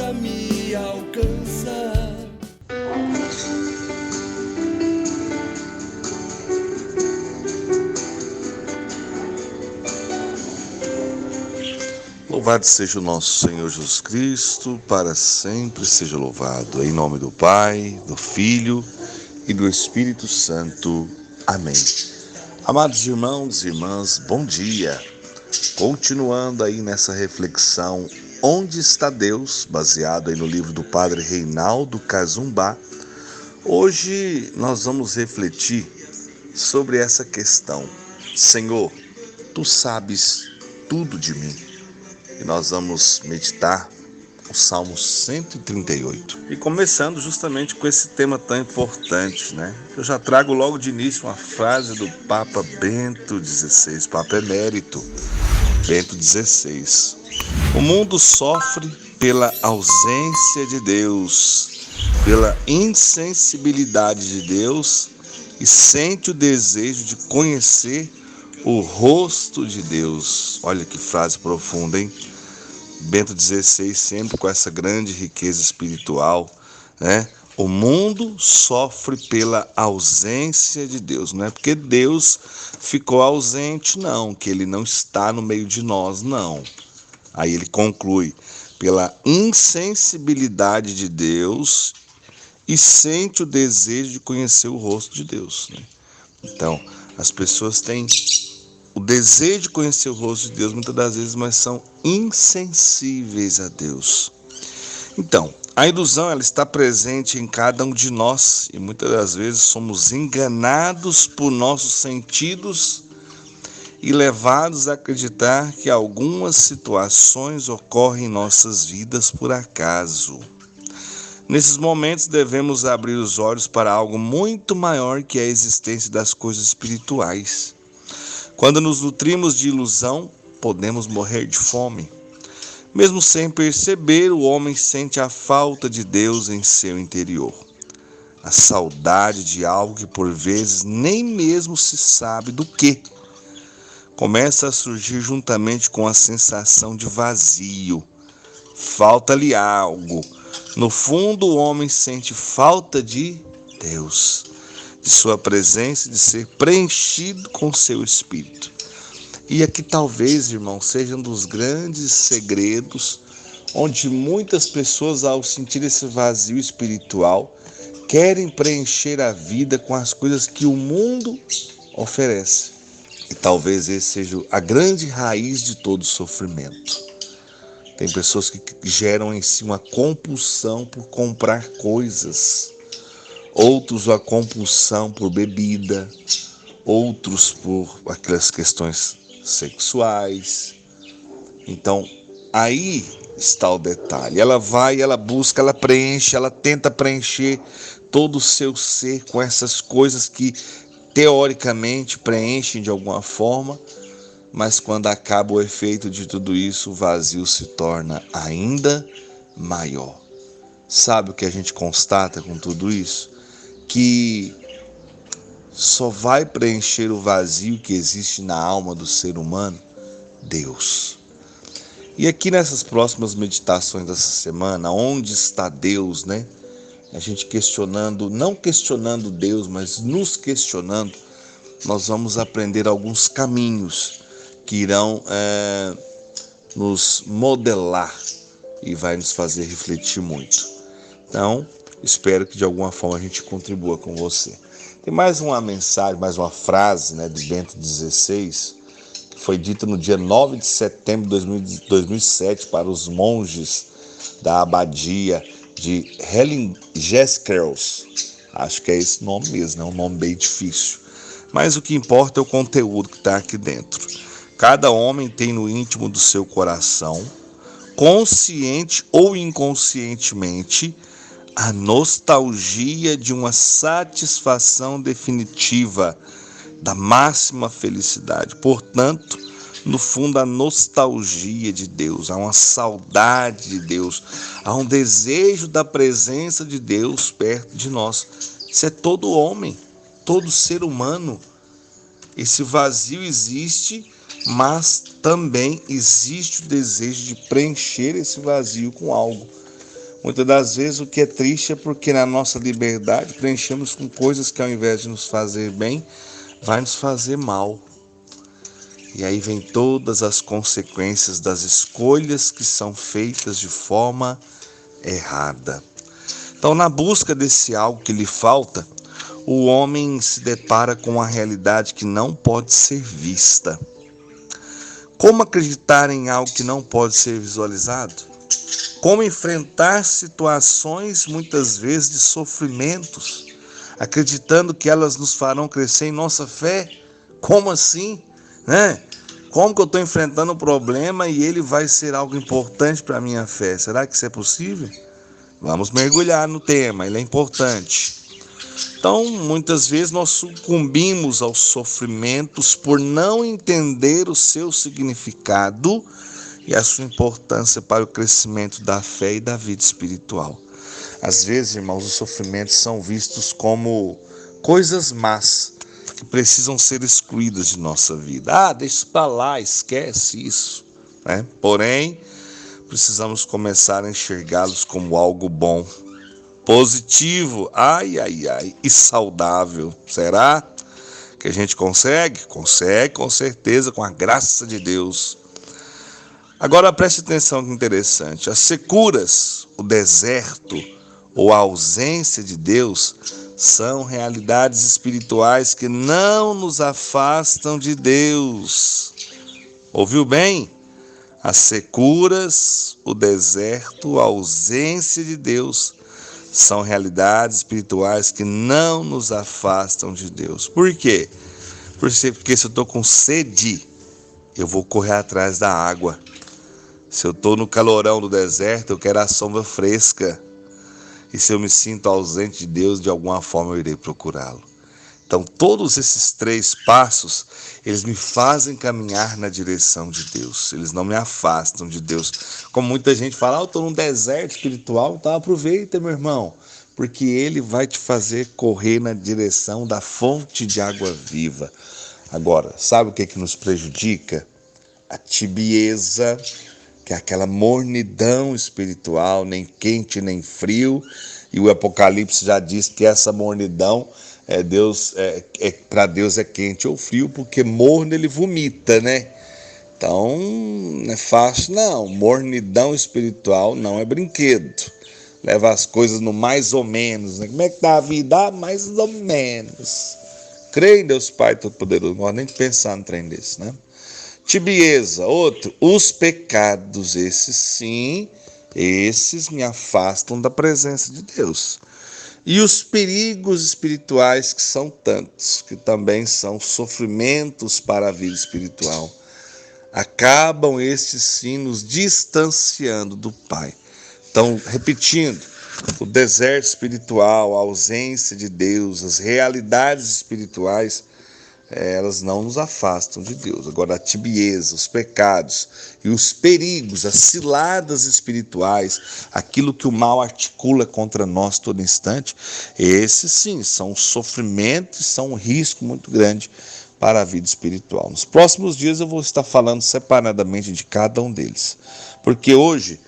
possa me alcançar. Louvado seja o nosso Senhor Jesus Cristo, para sempre seja louvado. Em nome do Pai, do Filho e do Espírito Santo. Amém. Amados irmãos e irmãs, bom dia. Continuando aí nessa reflexão, Onde está Deus? Baseado aí no livro do Padre Reinaldo Cazumbá. Hoje nós vamos refletir sobre essa questão. Senhor, Tu sabes tudo de mim. E nós vamos meditar o Salmo 138. E começando justamente com esse tema tão importante, né? Eu já trago logo de início uma frase do Papa Bento XVI, Papa Emérito Bento XVI. O mundo sofre pela ausência de Deus, pela insensibilidade de Deus e sente o desejo de conhecer o rosto de Deus. Olha que frase profunda, hein? Bento XVI sempre com essa grande riqueza espiritual, né? O mundo sofre pela ausência de Deus. Não é porque Deus ficou ausente, não, que Ele não está no meio de nós, não. Aí ele conclui, pela insensibilidade de Deus e sente o desejo de conhecer o rosto de Deus, né? Então, as pessoas têm o desejo de conhecer o rosto de Deus muitas das vezes, mas são insensíveis a Deus. Então, a ilusão ela está presente em cada um de nós e muitas das vezes somos enganados por nossos sentidos e levados a acreditar que algumas situações ocorrem em nossas vidas por acaso. Nesses momentos devemos abrir os olhos para algo muito maior que a existência das coisas espirituais. Quando nos nutrimos de ilusão, podemos morrer de fome. Mesmo sem perceber, o homem sente a falta de Deus em seu interior. A saudade de algo que por vezes nem mesmo se sabe do que. Começa a surgir juntamente com a sensação de vazio. Falta-lhe algo. No fundo, o homem sente falta de Deus, de sua presença, de ser preenchido com seu espírito. E aqui talvez, irmão, seja um dos grandes segredos, onde muitas pessoas, ao sentir esse vazio espiritual, querem preencher a vida com as coisas que o mundo oferece. E talvez esse seja a grande raiz de todo sofrimento. Tem pessoas que geram em si uma compulsão por comprar coisas, outros a compulsão por bebida, outros por aquelas questões sexuais. Então, aí está o detalhe. Ela vai, ela busca, ela preenche, ela tenta preencher todo o seu ser com essas coisas que teoricamente preenchem de alguma forma, mas quando acaba o efeito de tudo isso, o vazio se torna ainda maior. Sabe o que a gente constata com tudo isso? Que só vai preencher o vazio que existe na alma do ser humano, Deus. E aqui nessas próximas meditações dessa semana, onde está Deus, né? A gente questionando, não questionando Deus, mas nos questionando, nós vamos aprender alguns caminhos que irão nos modelar e vai nos fazer refletir muito. Então, espero que de alguma forma a gente contribua com você. Tem mais uma mensagem, mais uma frase, né, de Bento XVI, que foi dita no dia 9 de setembro de 2007 para os monges da abadia de Hellingeskerls. Acho que é esse nome mesmo, é um nome bem difícil. Mas o que importa é o conteúdo que está aqui dentro. Cada homem tem no íntimo do seu coração, consciente ou inconscientemente, a nostalgia de uma satisfação definitiva, da máxima felicidade. Portanto, no fundo, a nostalgia de Deus, há uma saudade de Deus, há um desejo da presença de Deus perto de nós. Isso é todo homem, todo ser humano. Esse vazio existe, mas também existe o desejo de preencher esse vazio com algo. Muitas das vezes o que é triste é porque na nossa liberdade preenchemos com coisas que ao invés de nos fazer bem, vai nos fazer mal. E aí vem todas as consequências das escolhas que são feitas de forma errada. Então, na busca desse algo que lhe falta, o homem se depara com uma realidade que não pode ser vista. Como acreditar em algo que não pode ser visualizado? Como enfrentar situações muitas vezes de sofrimentos, acreditando que elas nos farão crescer em nossa fé? Como assim? Como que eu estou enfrentando um problema e ele vai ser algo importante para a minha fé? Será que isso é possível? Vamos mergulhar no tema, ele é importante. Então, muitas vezes nós sucumbimos aos sofrimentos por não entender o seu significado e a sua importância para o crescimento da fé e da vida espiritual. Às vezes, irmãos, os sofrimentos são vistos como coisas más que precisam ser excluídas de nossa vida. Deixa isso para lá, esquece isso. Porém, precisamos começar a enxergá-los como algo bom, positivo, e saudável. Será que a gente consegue? Consegue, com certeza, com a graça de Deus. Agora preste atenção que interessante. As securas, o deserto ou a ausência de Deus são realidades espirituais que não nos afastam de Deus. Ouviu bem? As securas, o deserto, a ausência de Deus são realidades espirituais que não nos afastam de Deus. Por quê? Porque se eu estou com sede, eu vou correr atrás da água. Se eu estou no calorão do deserto, eu quero a sombra fresca. E se eu me sinto ausente de Deus, de alguma forma eu irei procurá-lo. Então, todos esses 3 passos, eles me fazem caminhar na direção de Deus. Eles não me afastam de Deus. Como muita gente fala, eu estou num deserto espiritual, então aproveita, meu irmão, porque ele vai te fazer correr na direção da fonte de água viva. Agora, sabe o que nos prejudica? A tibieza, que é aquela mornidão espiritual, nem quente nem frio, e o Apocalipse já diz que essa mornidão para Deus é quente ou frio, porque morno ele vomita, Então, não é fácil não, mornidão espiritual não é brinquedo, leva as coisas no mais ou menos, Como é que tá a vida? Mais ou menos. Creio em Deus Pai Todo-Poderoso, não gosto nem de pensar no trem desse, Tibieza, outro, os pecados, esses me afastam da presença de Deus. E os perigos espirituais, que são tantos, que também são sofrimentos para a vida espiritual, acabam estes sim nos distanciando do Pai. Então, repetindo, o deserto espiritual, a ausência de Deus, as realidades espirituais, elas não nos afastam de Deus. Agora, a tibieza, os pecados e os perigos, as ciladas espirituais, aquilo que o mal articula contra nós todo instante, esses sim são um sofrimento e são um risco muito grande para a vida espiritual. Nos próximos dias eu vou estar falando separadamente de cada um deles, porque hoje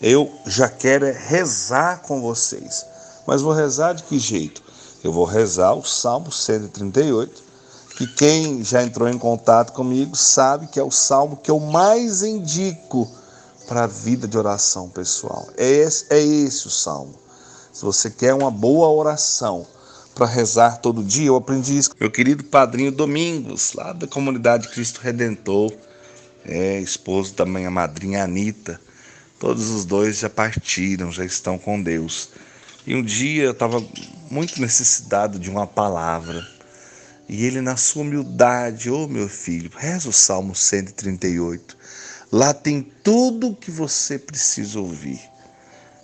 eu já quero rezar com vocês. Mas vou rezar de que jeito? Eu vou rezar o Salmo 138, que quem já entrou em contato comigo sabe que é o salmo que eu mais indico para a vida de oração pessoal. É esse o salmo. Se você quer uma boa oração para rezar todo dia, eu aprendi isso com meu querido padrinho Domingos, lá da comunidade Cristo Redentor, esposo da minha madrinha Anita. Todos os dois já partiram, já estão com Deus. E um dia eu estava muito necessitado de uma palavra. E ele, na sua humildade, meu filho, reza o Salmo 138. Lá tem tudo o que você precisa ouvir.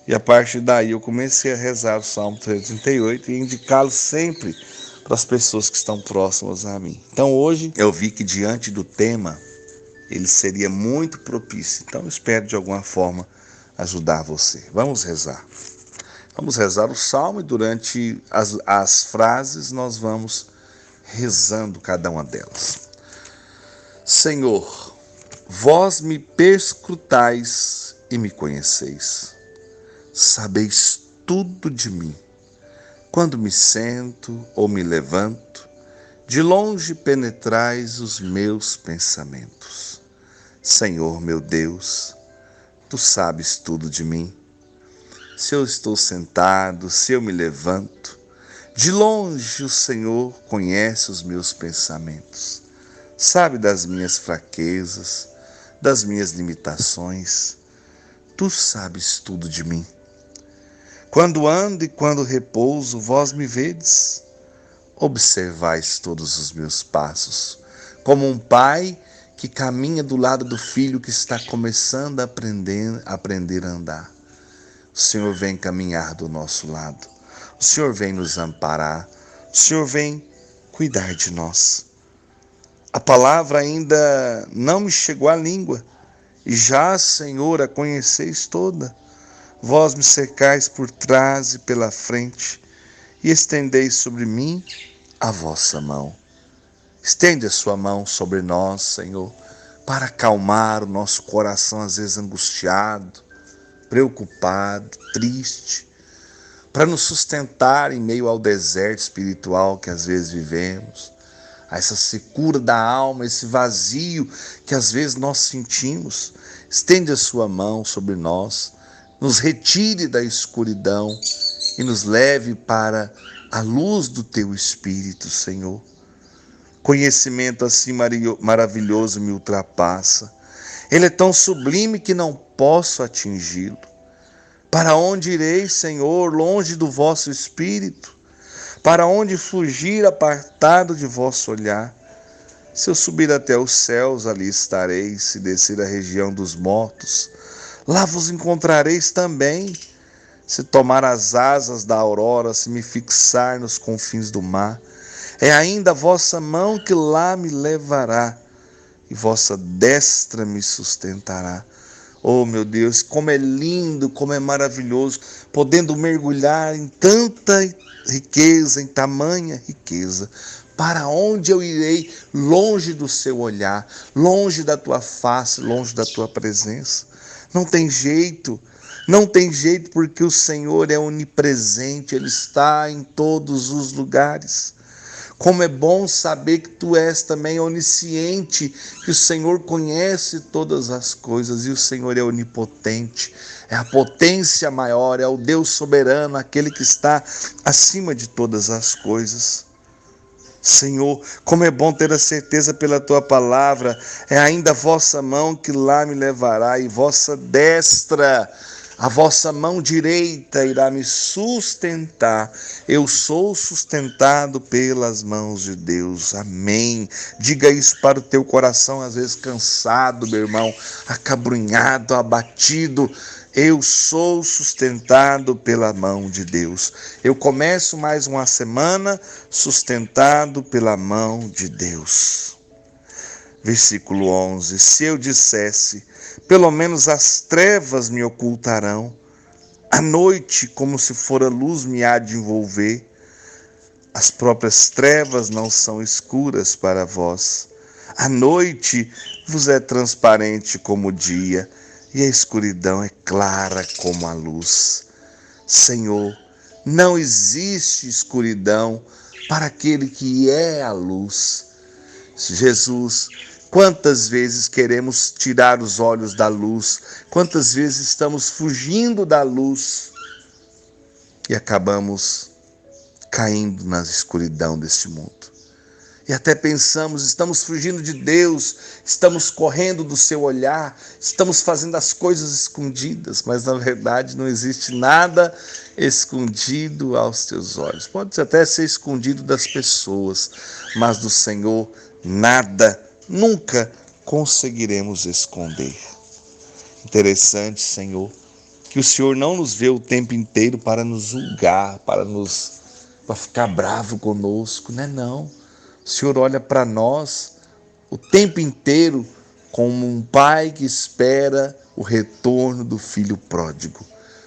E a partir daí eu comecei a rezar o Salmo 138 e indicá-lo sempre para as pessoas que estão próximas a mim. Então hoje eu vi que diante do tema ele seria muito propício. Então eu espero de alguma forma ajudar você. Vamos rezar. Vamos rezar o Salmo e durante as frases nós vamos rezando cada uma delas. Senhor, vós me perscrutais e me conheceis. sabeis tudo de mim. Quando me sento ou me levanto, de longe penetrais os meus pensamentos. Senhor meu Deus, tu sabes tudo de mim. Se eu estou sentado, se eu me levanto, de longe o Senhor conhece os meus pensamentos. Sabe das minhas fraquezas, das minhas limitações. Tu sabes tudo de mim. Quando ando e quando repouso, vós me vedes. Observais todos os meus passos, como um pai que caminha do lado do filho que está começando a aprender a andar. O Senhor vem caminhar do nosso lado. O Senhor vem nos amparar. O Senhor vem cuidar de nós. A palavra ainda não me chegou à língua, e já, Senhor, a conheceis toda. Vós me cercais por trás e pela frente, e estendeis sobre mim a vossa mão. Estende a sua mão sobre nós, Senhor, para acalmar o nosso coração, às vezes angustiado, preocupado, triste, para nos sustentar em meio ao deserto espiritual que às vezes vivemos, a essa secura da alma, esse vazio que às vezes nós sentimos. Estende a sua mão sobre nós, nos retire da escuridão e nos leve para a luz do teu Espírito, Senhor. Conhecimento assim maravilhoso me ultrapassa. Ele é tão sublime que não posso atingi-lo. Para onde irei, Senhor, longe do vosso Espírito? Para onde fugir apartado de vosso olhar? Se eu subir até os céus, ali estarei. Se descer a região dos mortos, lá vos encontrareis também. Se tomar as asas da aurora, se me fixar nos confins do mar, é ainda a vossa mão que lá me levará, e vossa destra me sustentará. Oh, meu Deus, como é lindo, como é maravilhoso, podendo mergulhar em tanta riqueza, em tamanha riqueza. Para onde eu irei, longe do seu olhar, longe da tua face, longe da tua presença? Não tem jeito, não tem jeito, porque o Senhor é onipresente, Ele está em todos os lugares. Como é bom saber que tu és também onisciente, que o Senhor conhece todas as coisas e o Senhor é onipotente, é a potência maior, é o Deus soberano, aquele que está acima de todas as coisas. Senhor, como é bom ter a certeza pela tua palavra, é ainda a vossa mão que lá me levará e vossa destra, a vossa mão direita irá me sustentar. Eu sou sustentado pelas mãos de Deus. Amém. Diga isso para o teu coração, às vezes cansado, meu irmão, acabrunhado, abatido. Eu sou sustentado pela mão de Deus. Eu começo mais uma semana sustentado pela mão de Deus. Versículo 11. Se eu dissesse, pelo menos as trevas me ocultarão, a noite, como se fora luz, me há de envolver. As próprias trevas não são escuras para vós. A noite vos é transparente como o dia, e a escuridão é clara como a luz. Senhor, não existe escuridão para aquele que é a luz. Jesus, quantas vezes queremos tirar os olhos da luz, quantas vezes estamos fugindo da luz e acabamos caindo na escuridão deste mundo. E até pensamos, estamos fugindo de Deus, estamos correndo do seu olhar, estamos fazendo as coisas escondidas, mas na verdade não existe nada escondido aos teus olhos. Pode até ser escondido das pessoas, mas do Senhor nada, nunca conseguiremos esconder. Interessante, Senhor, que o Senhor não nos vê o tempo inteiro para nos julgar, para ficar bravo conosco, não. O Senhor olha para nós o tempo inteiro como um pai que espera o retorno do filho pródigo.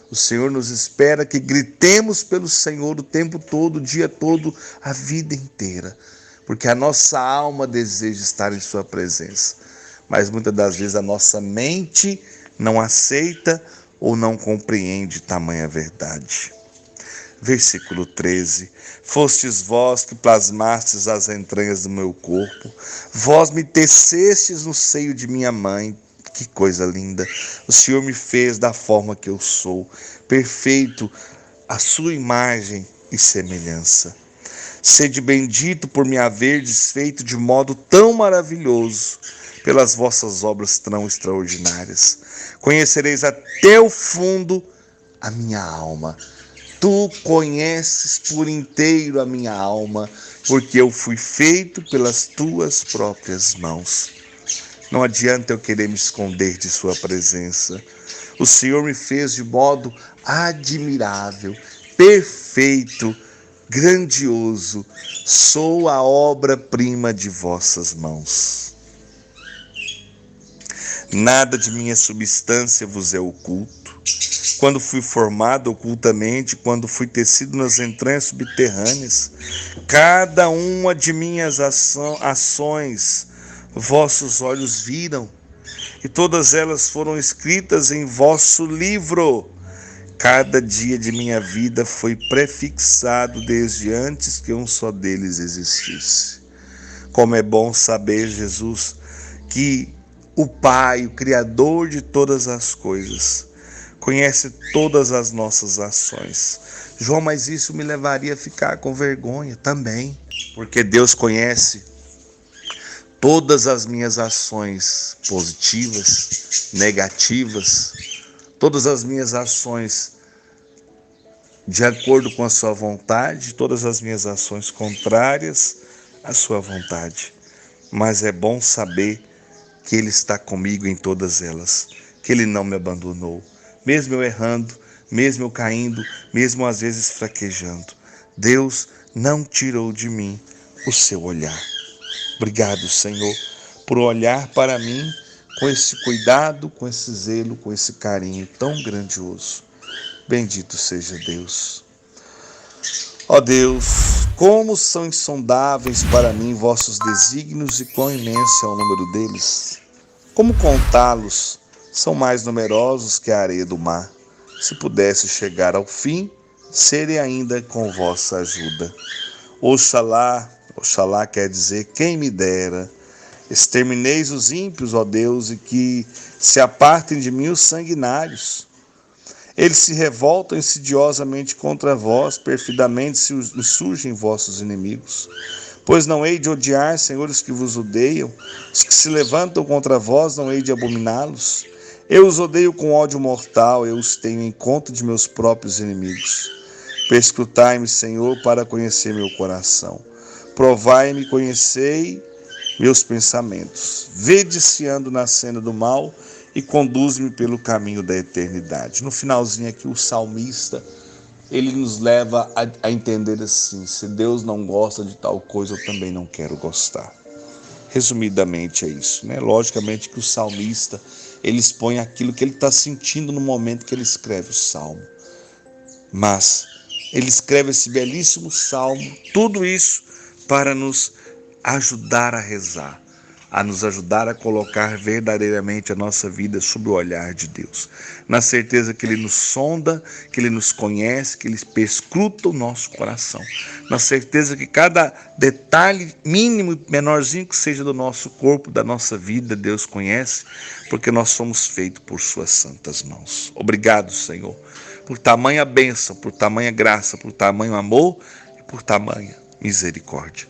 O Senhor nos espera que gritemos pelo Senhor o tempo todo, o dia todo, a vida inteira, porque a nossa alma deseja estar em sua presença, mas muitas das vezes a nossa mente não aceita ou não compreende tamanha verdade. Versículo 13. Fostes vós que plasmastes as entranhas do meu corpo, vós me tecestes no seio de minha mãe. Que coisa linda! O Senhor me fez da forma que eu sou, perfeito, a sua imagem e semelhança. Sede bendito por me haverdes feito de modo tão maravilhoso, pelas vossas obras tão extraordinárias. Conhecereis até o fundo a minha alma. Tu conheces por inteiro a minha alma, porque eu fui feito pelas tuas próprias mãos. Não adianta eu querer me esconder de sua presença. O Senhor me fez de modo admirável, perfeito, grandioso. Sou a obra-prima de vossas mãos. Nada de minha substância vos é oculto. Quando fui formado ocultamente, quando fui tecido nas entranhas subterrâneas, cada uma de minhas ações vossos olhos viram, e todas elas foram escritas em vosso livro. Cada dia de minha vida foi prefixado desde antes que um só deles existisse. Como é bom saber, Jesus, que o Pai, o Criador de todas as coisas, conhece todas as nossas ações. João, mas isso me levaria a ficar com vergonha também, porque Deus conhece todas as minhas ações positivas, negativas, todas as minhas ações de acordo com a sua vontade, todas as minhas ações contrárias à sua vontade. Mas é bom saber que Ele está comigo em todas elas, que Ele não me abandonou, mesmo eu errando, mesmo eu caindo, mesmo às vezes fraquejando. Deus não tirou de mim o seu olhar. Obrigado, Senhor, por olhar para mim com esse cuidado, com esse zelo, com esse carinho tão grandioso. Bendito seja Deus. Ó Deus, como são insondáveis para mim vossos desígnios e quão imenso é o número deles. Como contá-los? São mais numerosos que a areia do mar. Se pudesse chegar ao fim, serei ainda com vossa ajuda. Oxalá quer dizer quem me dera. Extermineis os ímpios, ó Deus, e que se apartem de mim os sanguinários. Eles se revoltam insidiosamente contra vós, perfidamente se insurgem vossos inimigos. Pois não hei de odiar, Senhor, os que vos odeiam, os que se levantam contra vós, não hei de abominá-los. Eu os odeio com ódio mortal, eu os tenho em conta de meus próprios inimigos. Perscrutai-me, Senhor, para conhecer meu coração. Provai-me, conhecei meus pensamentos. Vede se ando na senda do mal e conduz-me pelo caminho da eternidade. No finalzinho aqui, o salmista, ele nos leva a entender assim: se Deus não gosta de tal coisa, eu também não quero gostar. Resumidamente é isso, né? Logicamente que o salmista, ele expõe aquilo que ele está sentindo no momento que ele escreve o salmo. Mas ele escreve esse belíssimo salmo, tudo isso para nos ajudar a rezar, a nos ajudar a colocar verdadeiramente a nossa vida sob o olhar de Deus, na certeza que Ele nos sonda, que Ele nos conhece, que Ele perscruta o nosso coração, na certeza que cada detalhe mínimo e menorzinho que seja do nosso corpo, da nossa vida, Deus conhece, porque nós somos feitos por Suas santas mãos. Obrigado, Senhor, por tamanha bênção, por tamanha graça, por tamanho amor e por tamanha misericórdia.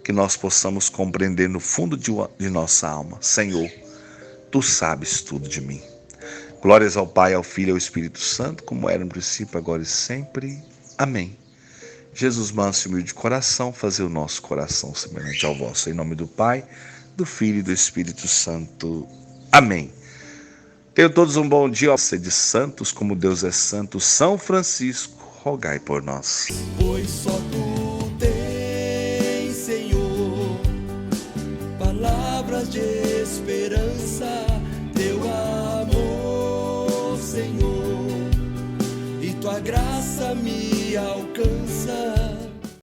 Que nós possamos compreender no fundo de nossa alma: Senhor, Tu sabes tudo de mim. Glórias ao Pai, ao Filho e ao Espírito Santo, como era no princípio, agora e sempre. Amém. Jesus, manso e humilde de coração, fazer o nosso coração semelhante ao vosso. Em nome do Pai, do Filho e do Espírito Santo. Amém. Tenham todos um bom dia. Sede santos, como Deus é santo. São Francisco, rogai por nós. Pois só Tu tens, Senhor, palavras de esperança, Teu amor, Senhor, e Tua graça me alcança.